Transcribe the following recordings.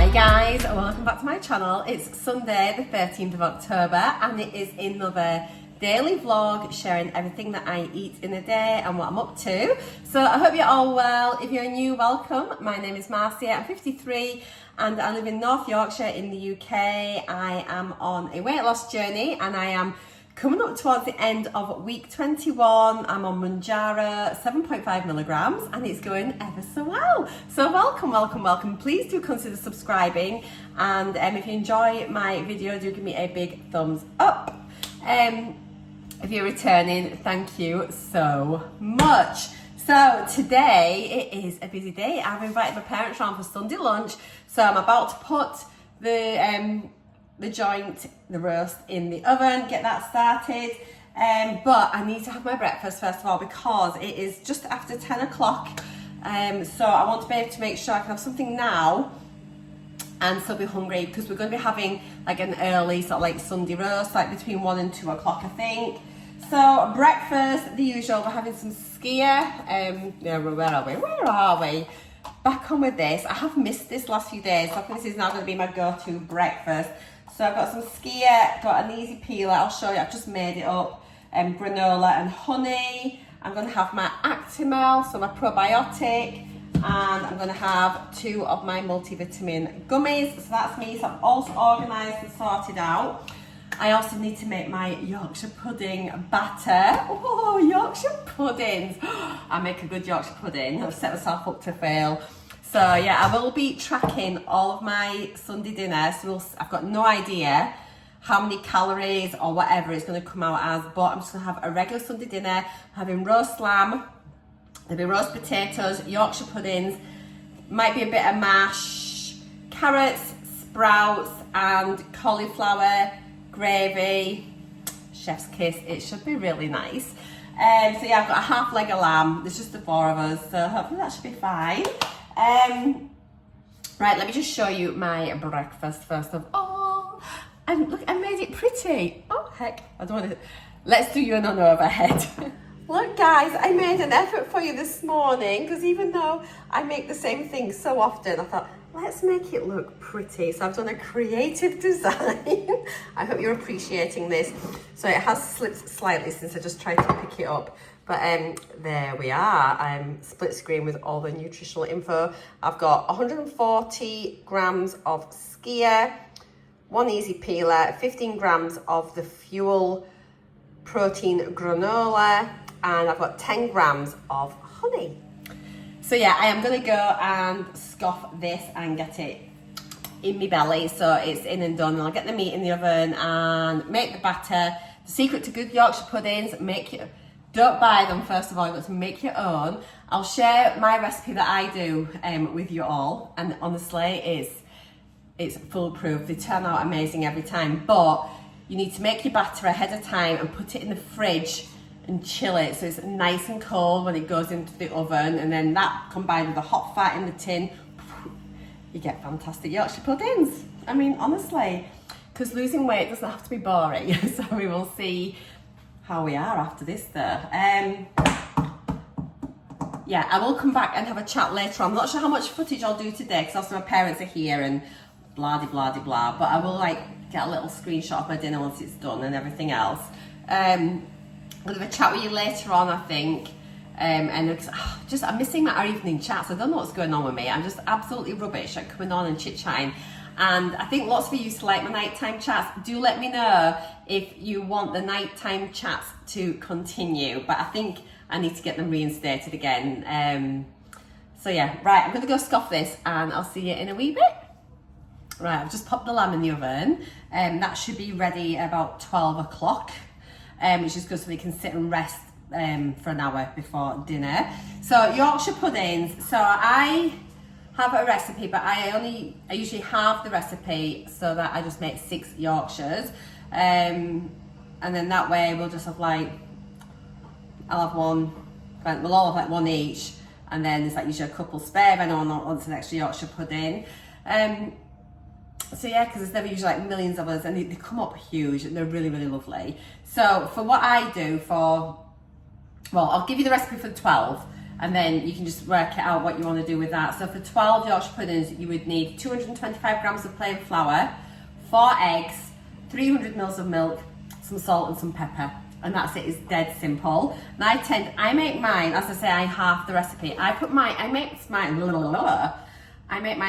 Hi guys, welcome back to my channel. It's Sunday the 13th of October and it is another daily vlog sharing everything that I eat in a day and what I'm up to. So I hope you're all well. If you're new, welcome. My name is Marcia, I'm 53 and I live in North Yorkshire in the UK. I am on a weight loss journey and I am coming up towards the end of week 21. I'm on Mounjaro, 7.5 milligrams, and it's going ever so well. So welcome, welcome, welcome. Please do consider subscribing, and if you enjoy my video, do give me a big thumbs up. If you're returning, thank you so much. So today it is a busy day. I've invited my parents round for Sunday lunch, so I'm about to put the joint, the roast, in the oven, get that started. But I need to have my breakfast first of all because it is just after 10 o'clock. So I want to be able to make sure I can have something now and still be hungry, because we're going to be having like an early sort of like Sunday roast, like between 1 and 2 o'clock, I think. So breakfast, the usual. We're having some skyr. Yeah, where are we? Back on with this. I have missed this last few days, so I think this is now going to be my go-to breakfast. So I've got some skyr, got an easy peeler, I'll show you, I've just made it up, granola and honey. I'm going to have my Actimel, so my probiotic, and I'm going to have 2 of my multivitamin gummies. So that's me, so I'm also organised and sorted out. I also need to make my Yorkshire pudding batter. Oh, Yorkshire puddings. I make a good Yorkshire pudding. I've set myself up to fail. So yeah, I will be tracking all of my Sunday dinner. So I've got no idea how many calories or whatever it's going to come out as, but I'm just going to have a regular Sunday dinner. I'm having roast lamb, there'll be roast potatoes, Yorkshire puddings, might be a bit of mash, carrots, sprouts and cauliflower, gravy, chef's kiss. It should be really nice. So yeah, I've got a half leg of lamb. There's just the 4 of us, so hopefully that should be fine. Right, let me just show you my breakfast first of all. And look, I made it pretty. Oh heck, I don't want to. Let's do you an on overhead. Look guys, I made an effort for you this morning, because even though I make the same thing so often, I thought, let's make it look pretty. So I've done a creative design. I hope you're appreciating this. So it has slipped slightly since I just tried to pick it up. But there we are. Split screen with all the nutritional info. I've got 140 grams of skyr, 1 easy peeler, 15 grams of the fuel protein granola, and I've got 10 grams of honey. So yeah, I am gonna go and scoff this and get it in my belly so it's in and done. And I'll get the meat in the oven and make the batter. The secret to good Yorkshire puddings, don't buy them first of all, you've got to make your own. I'll share my recipe that I do with you all, and honestly it's foolproof. They turn out amazing every time, but you need to make your batter ahead of time and put it in the fridge and chill it so it's nice and cold when it goes into the oven, and then that combined with the hot fat in the tin, you get fantastic Yorkshire puddings. I mean, honestly, because losing weight doesn't have to be boring. So we will see how we are after this though. Yeah, I will come back and have a chat later on. I'm not sure how much footage I'll do today because also my parents are here and blah de blah de blah, but I will like get a little screenshot of my dinner once it's done and everything else. I'm gonna have a chat with you later on, I think. And I'm missing our evening chats. I don't know what's going on with me. I'm just absolutely rubbish at coming on and chit-chatting. And I think lots of you used to like my nighttime chats. Do let me know if you want the nighttime chats to continue, but I think I need to get them reinstated again. So yeah, right, I'm gonna go scoff this and I'll see you in a wee bit. Right, I've just popped the lamb in the oven. That should be ready about 12 o'clock, which is good so we can sit and rest for an hour before dinner. So Yorkshire puddings, so I have a recipe, but I usually halve the recipe so that I just make 6 Yorkshires, and then that way we'll just have like, I'll have one, we'll all have like 1 each, and then there's like usually a couple spare if anyone wants an extra Yorkshire pudding. So yeah, because there's never usually like millions of us, and they come up huge and they're really, really lovely. So for what I do I'll give you the recipe for the 12, and then you can just work it out what you want to do with that. So for 12 Yorkshire puddings, you would need 225 grams of plain flour, 4 eggs, 300 mils of milk, some salt and some pepper. And that's it. It's dead simple. And I make mine, as I say, I half the recipe. I make mine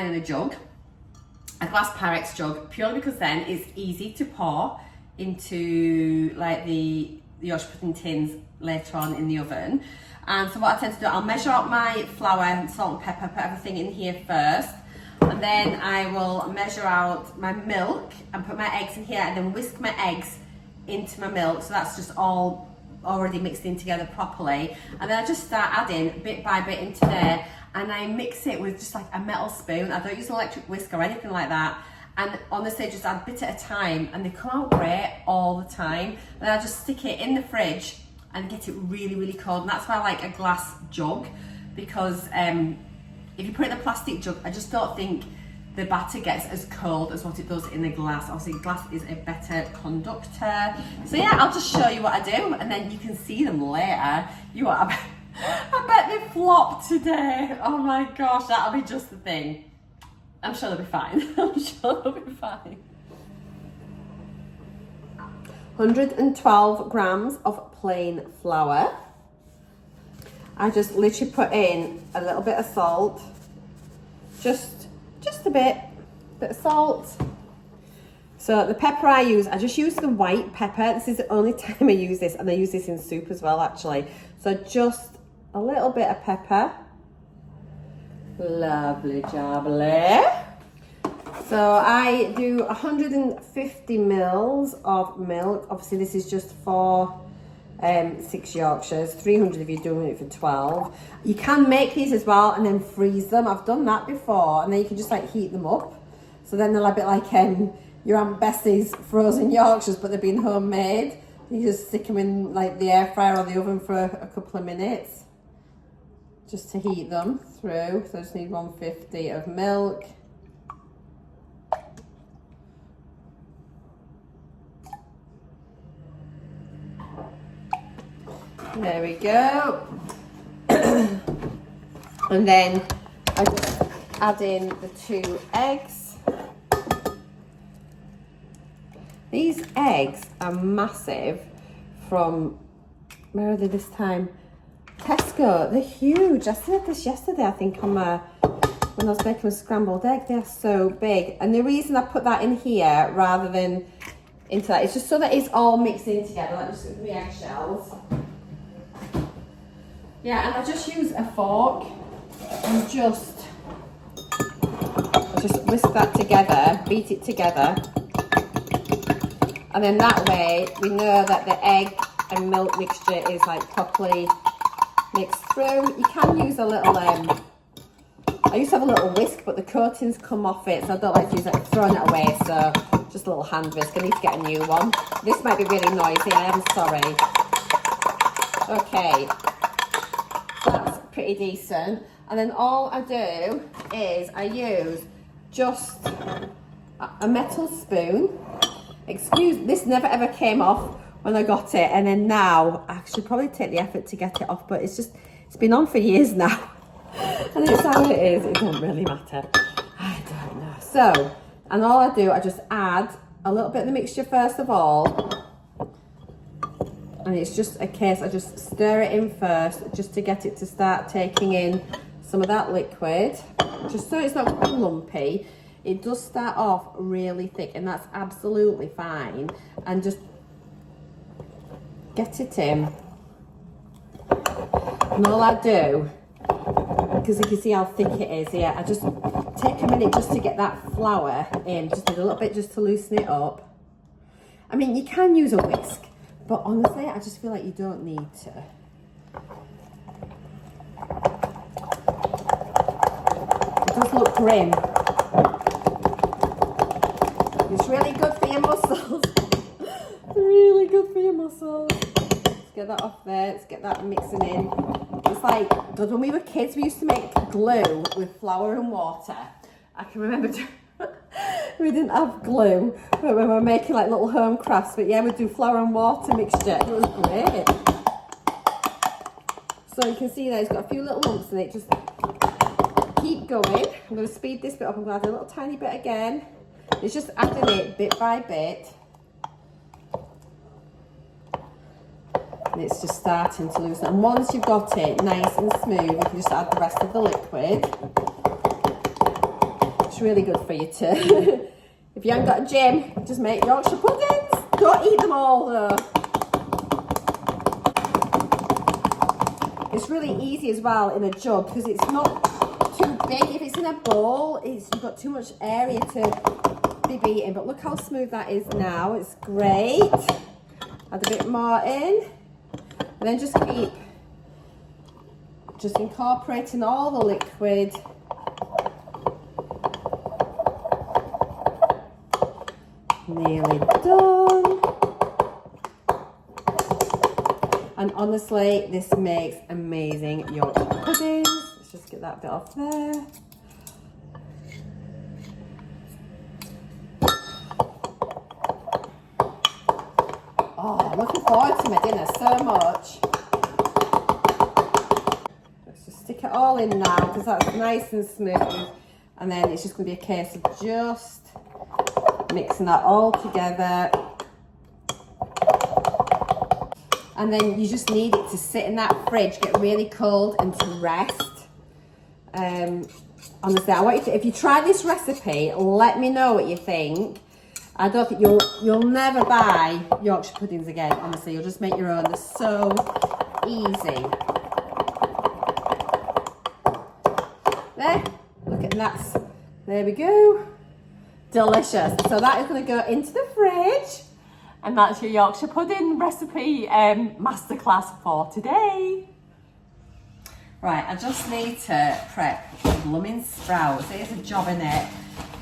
in a jug, a glass Pyrex jug, purely because then it's easy to pour into like the Yorkshire pudding tins later on in the oven. And so what I tend to do, I'll measure out my flour and salt and pepper, put everything in here first, and then I will measure out my milk and put my eggs in here, and then whisk my eggs into my milk, so that's just all already mixed in together properly. And then I just start adding bit by bit into there, and I mix it with just like a metal spoon. I don't use an electric whisk or anything like that, and honestly just add a bit at a time, and they come out great all the time. And then I just stick it in the fridge and get it really, really cold. And that's why I like a glass jug, because if you put it in a plastic jug, I just don't think the batter gets as cold as what it does in the glass. Obviously glass is a better conductor. So yeah, I'll just show you what I do, and then you can see them later. I bet they flop today. Oh my gosh, that'll be just the thing. I'm sure they'll be fine. I'm sure they'll be fine. 112 grams of plain flour. I just literally put in a little bit of salt, just a bit of salt. So the pepper I use, I just use the white pepper. This is the only time I use this, and I use this in soup as well actually. So just a little bit of pepper. Lovely jubbly. So I do 150 mils of milk. Obviously this is just for 6 Yorkshires, 300 if you're doing it for 12. You can make these as well and then freeze them. I've done that before, and then you can just like heat them up. So then they're a bit like your Aunt Bessie's frozen Yorkshires, but they've been homemade. You just stick them in like the air fryer or the oven for a couple of minutes just to heat them through. So I just need 150 of milk. There we go. And then I just add in the 2 eggs. These eggs are massive from, where are they this time? Tesco. They're huge. I said this yesterday, I think, on my, when I was making a scrambled egg. They're so big. And the reason I put that in here rather than into that is just so that it's all mixed in together. Let me just get the eggshells. Yeah, and I just use a fork and just whisk that together, beat it together. And then that way we know that the egg and milk mixture is like properly mixed through. You can use a little, I used to have a little whisk, but the coatings come off it, so I don't like to use it, throwing it away, so just a little hand whisk. I need to get a new one. This might be really noisy, I am sorry. Okay. That's pretty decent. And then all I do is I use just a metal spoon. Excuse, this never ever came off when I got it, and then now I should probably take the effort to get it off, but it's been on for years now. And it's how it is, it doesn't really matter. I don't know. So, and all I do, I just add a little bit of the mixture first of all. And it's just a case, I just stir it in first, just to get it to start taking in some of that liquid, just so it's not lumpy. It does start off really thick, and that's absolutely fine. And just get it in. And all I do, because you can see how thick it is here, I just take a minute just to get that flour in, just a little bit, just to loosen it up. I mean, you can use a whisk, but honestly, I just feel like you don't need to. It does look grim. It's really good for your muscles. Really good for your muscles. Let's get that off there. Let's get that mixing in. It's like, when we were kids, we used to make glue with flour and water. I can remember we didn't have glue, but when we were making like little home crafts, but yeah, we'd do flour and water mixture. It was great. So you can see there, it's got a few little lumps in it. Just keep going. I'm going to speed this bit up. I'm going to add a little tiny bit again. It's just adding it bit by bit. And it's just starting to loosen. And once you've got it nice and smooth, you can just add the rest of the liquid. It's really good for you too. If you haven't got a gym, just make Yorkshire puddings. Don't eat them all though. It's really easy as well in a jug because it's not too big. If it's in a bowl, you've got too much area to be beating. But look how smooth that is now. It's great. Add a bit more in. And then just keep incorporating all the liquid. Nearly done. And honestly, this makes amazing Yorkshire puddings. Let's just get that bit off there. Oh, I'm looking forward to my dinner so much. Let's just stick it all in now because that's nice and smooth. And then it's just going to be a case of just mixing that all together. And then you just need it to sit in that fridge, get really cold and to rest. Honestly, I want you to, if you try this recipe, let me know what you think. I don't think you'll never buy Yorkshire puddings again, honestly. You'll just make your own. They're so easy. There, look at that. There we go. Delicious. So that is going to go into the fridge. And that's your Yorkshire pudding recipe masterclass for today. Right, I just need to prep the blooming sprouts. There's a job in it.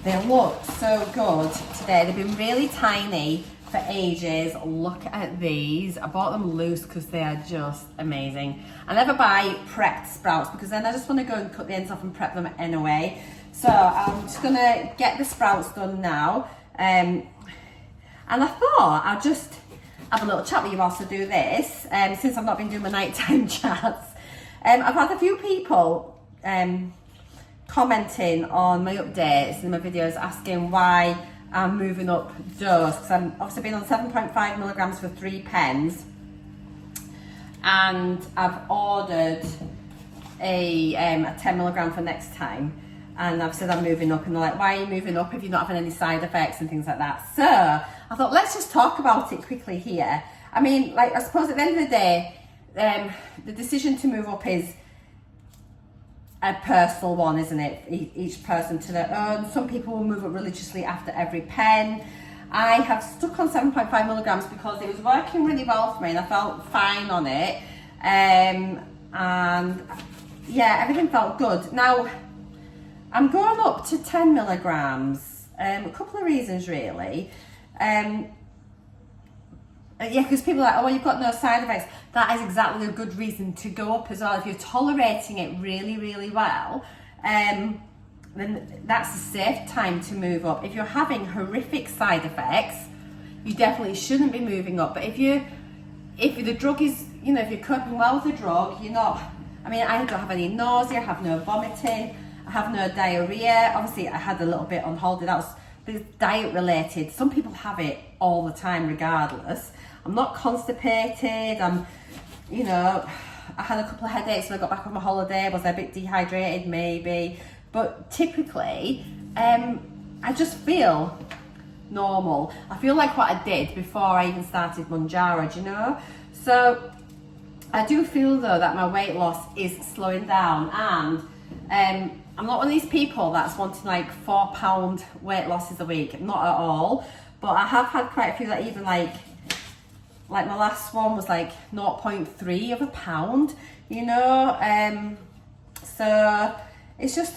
They look so good today. They've been really tiny for ages. Look at these. I bought them loose because they are just amazing. I never buy prepped sprouts because then I just want to go and cut the ends off and prep them anyway. So I'm just going to get the sprouts done now. And I thought I'll just have a little chat with you whilst I do this, since I've not been doing my nighttime chats. I've had a few people commenting on my updates and my videos asking why I'm moving up dose, because I'm obviously been on 7.5 milligrams for 3 pens, and I've ordered a 10 milligram for next time. And I've said I'm moving up, and they're like, why are you moving up if you're not having any side effects and things like that? So I thought, let's just talk about it quickly here. I mean, like, I suppose at the end of the day, the decision to move up is a personal one, isn't it? Each person to their own. Some people will move up religiously after every pen. I have stuck on 7.5 milligrams because it was working really well for me and I felt fine on it. And yeah, everything felt good. Now, I'm going up to 10 milligrams. A couple of reasons, really. Yeah, because people are like, oh, well, you've got no side effects. That is exactly a good reason to go up as well. If you're tolerating it really, really well, then that's a safe time to move up. If you're having horrific side effects, you definitely shouldn't be moving up. But if the drug is, you know, if you're coping well with the drug, you're not, I mean, I don't have any nausea, I have no vomiting, I have no diarrhea. Obviously, I had a little bit on holiday. That was diet related. Some people have it all the time regardless. I'm not constipated. You know, I had a couple of headaches when I got back from my holiday. Was I a bit dehydrated? Maybe. But typically, I just feel normal. I feel like what I did before I even started Mounjaro, do you know? So I do feel though that my weight loss is slowing down, and I'm not one of these people that's wanting like 4 pound weight losses a week, not at all. But I have had quite a few that even like my last one was like 0.3 of a pound, you know. So it's just,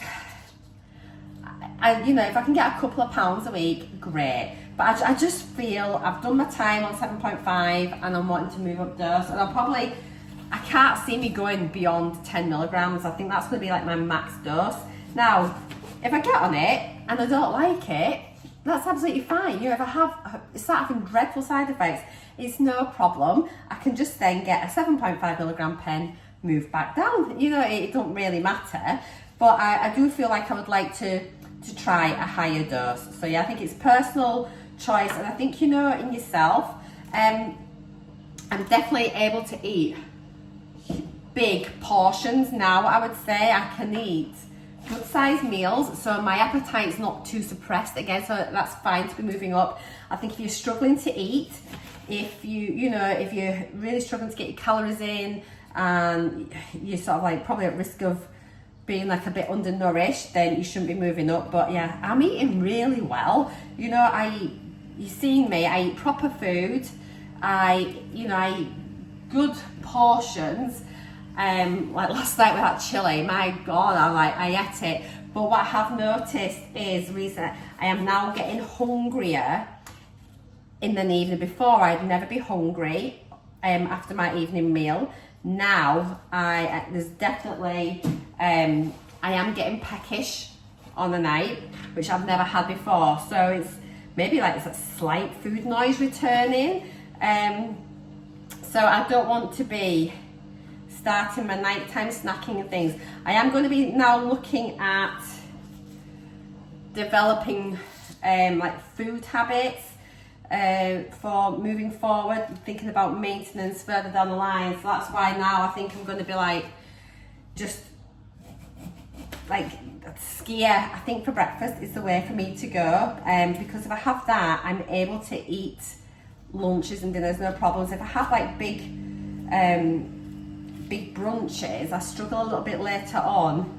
you know, if I can get a couple of pounds a week, great. But I just feel I've done my time on 7.5 and I'm wanting to move up dose, and I can't see me going beyond 10 milligrams. I think that's going to be like my max dose. Now, if I get on it and I don't like it, that's absolutely fine. You know, if I start having dreadful side effects, it's no problem. I can just then get a 7.5 milligram pen, move back down. You know, it don't really matter. But I do feel like I would like to try a higher dose. So yeah, I think it's personal choice, and I think, you know, in yourself, I'm definitely able to eat big portions now. I would say I can eat good sized meals, so my appetite's not too suppressed again, so that's fine to be moving up. I think if you're struggling to eat, if if you're really struggling to get your calories in, and you're sort of like probably at risk of being like a bit undernourished, then you shouldn't be moving up. But yeah, I'm eating really well. You know, you've seen me, I eat proper food. I eat good portions. Like last night we had chili, my God, I ate it. But what I have noticed is recently I am now getting hungrier in the evening. Before I'd never be hungry after my evening meal. Now there's definitely I am getting peckish on the night, which I've never had before. So it's maybe like it's a slight food noise returning. So I don't want to be starting my nighttime snacking and things. I am going to be now looking at developing like food habits for moving forward, thinking about maintenance further down the line. So that's why now I think I'm going to be like just like skier. I think for breakfast is the way for me to go, because if I have that, I'm able to eat lunches and dinners, no problems. If I have like big brunches, I struggle a little bit later on.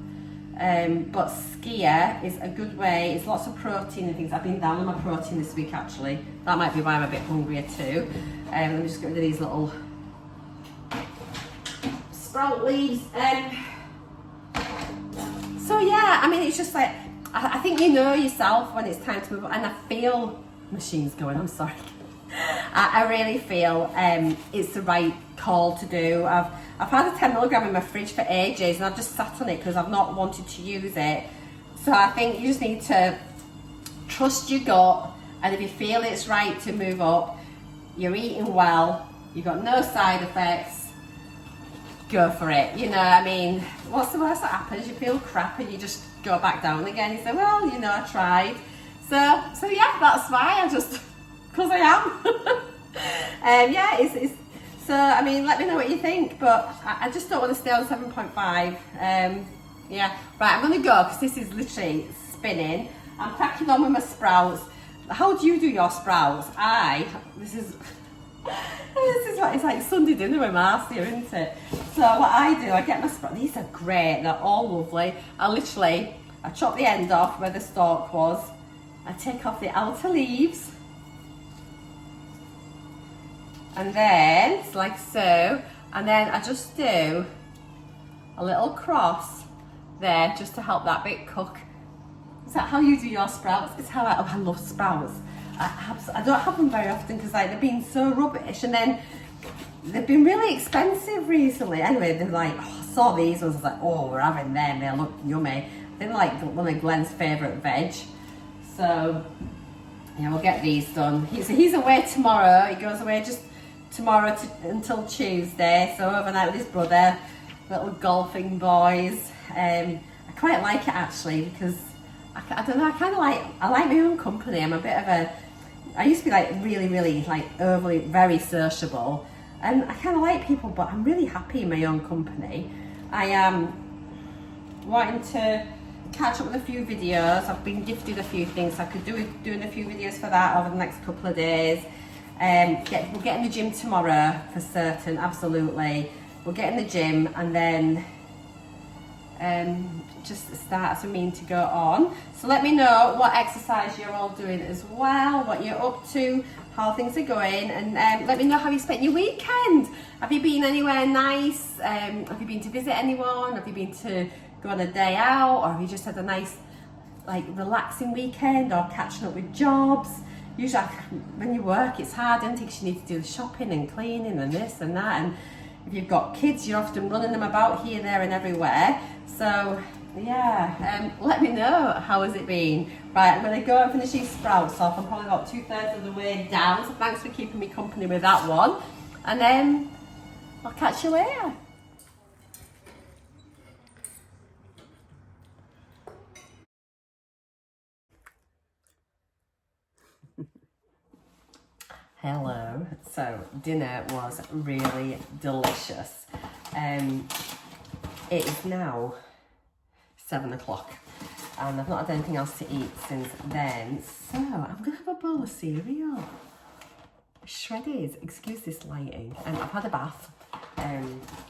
But skier is a good way. It's lots of protein and things. I've been down on my protein this week actually. That might be why I'm a bit hungrier too. Let me just get rid of these little sprout leaves. So yeah, I mean, it's just like, I think you know yourself when it's time to move on, and I feel machines going, I'm sorry. I really feel it's the right call to do. I've had a 10 milligram in my fridge for ages, and I've just sat on it because I've not wanted to use it. So I think you just need to trust your gut, and if you feel it's right to move up, you're eating well, you've got no side effects, go for it. You know, I mean, what's the worst that happens? You feel crap and you just go back down again. You say, well, you know, I tried. So yeah, that's why because I am. Yeah, it's so, I mean, let me know what you think, but I just don't want to stay on 7.5. Yeah, right, I'm going to go because this is literally spinning. I'm cracking on with my sprouts. How do you do your sprouts? This is like, it's like Sunday dinner with Marcia, isn't it? So what I do, I get my sprouts. These are great, they're all lovely. I chop the end off where the stalk was. I take off the outer leaves. And then, it's like so, and then I just do a little cross there just to help that bit cook. Is that how you do your sprouts? It's how I love sprouts. I don't have them very often because like they've been so rubbish, and then they've been really expensive recently. Anyway, they're like, I saw these ones, I was like, oh, we're having them, they look yummy. They're like one of Glenn's favourite veg. So, yeah, we'll get these done. He's away tomorrow, he goes away just tomorrow until Tuesday, so overnight with his brother, little golfing boys. I quite like it actually because I don't know, I like my own company. I'm a bit of I used to be like really like overly very sociable, and I kind of like people, but I'm really happy in my own company. I am wanting to catch up with a few videos. I've been gifted a few things, so I could doing a few videos for that over the next couple of days. We'll get in the gym tomorrow for certain, absolutely. We'll get in the gym and then just start as a mean to go on. So let me know what exercise you're all doing as well, what you're up to, how things are going, and let me know how you spent your weekend. Have you been anywhere nice? Have you been to visit anyone? Have you been to go on a day out? Or have you just had a nice like relaxing weekend, or catching up with jobs? Usually when you work it's hard, don't you? Because you need to do the shopping and cleaning and this and that, and if you've got kids you're often running them about here, there and everywhere. So yeah, let me know how has it been. Right, I'm going to go and finish these sprouts off. I'm probably about 2/3 of the way down, so thanks for keeping me company with that one, and then I'll catch you later. Hello. So dinner was really delicious. It is now 7 o'clock and I've not had anything else to eat since then. So I'm gonna have a bowl of cereal. Shreddies, excuse this lighting. I've had a bath,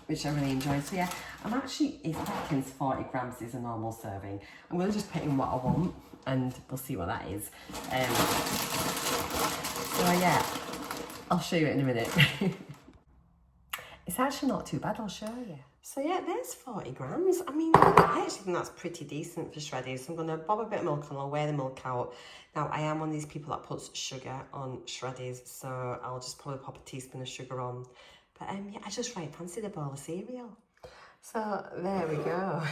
which I really enjoyed. So yeah, I'm actually, it reckons 40 grams is a normal serving. I'm gonna just put in what I want and we'll see what that is. So yeah, I'll show you it in a minute. It's actually not too bad, I'll show you. So yeah, there's 40 grams. I mean, I actually think that's pretty decent for shreddies. So I'm gonna bob a bit of milk and I'll weigh the milk out. Now, I am one of these people that puts sugar on shreddies, so I'll just probably pop a teaspoon of sugar on. But yeah, I just right fancied a bowl of cereal. So there we go.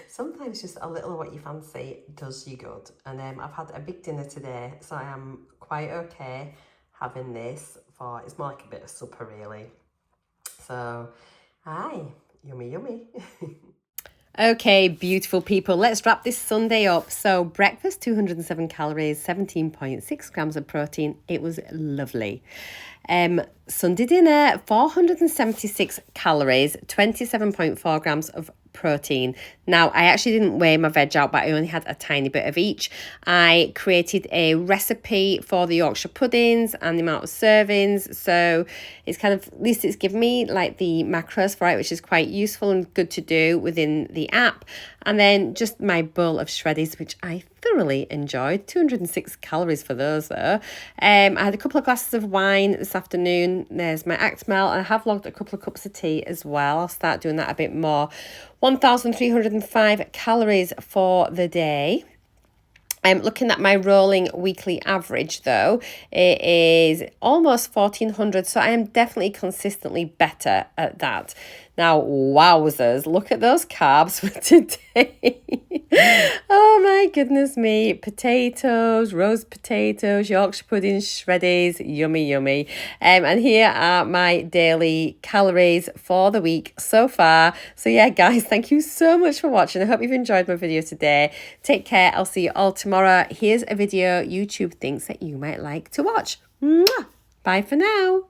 Sometimes just a little of what you fancy does you good. And I've had a big dinner today, so I am quite okay having this for, it's more like a bit of supper really. So, aye, yummy, yummy. Okay, beautiful people, let's wrap this Sunday up. So breakfast, 207 calories, 17.6 grams of protein. It was lovely. Sunday dinner, 476 calories, 27.4 grams of protein. Now, I actually didn't weigh my veg out, but I only had a tiny bit of each. I created a recipe for the Yorkshire puddings and the amount of servings. So it's kind of, at least it's given me like the macros for it, which is quite useful and good to do within the app. And then just my bowl of shreddies, which I thoroughly enjoyed. 206 calories for those though. I had a couple of glasses of wine this afternoon. There's my Actimel, and I have logged a couple of cups of tea as well. I'll start doing that a bit more. 1,305 calories for the day. I'm looking at my rolling weekly average though. It is almost 1,400, so I am definitely consistently better at that. Now, wowzers, look at those carbs for today. Oh my goodness me. Potatoes, roast potatoes, Yorkshire pudding, shreddies, yummy, yummy. And here are my daily calories for the week so far. So yeah, guys, thank you so much for watching. I hope you've enjoyed my video today. Take care. I'll see you all tomorrow. Here's a video YouTube thinks that you might like to watch. Mwah! Bye for now.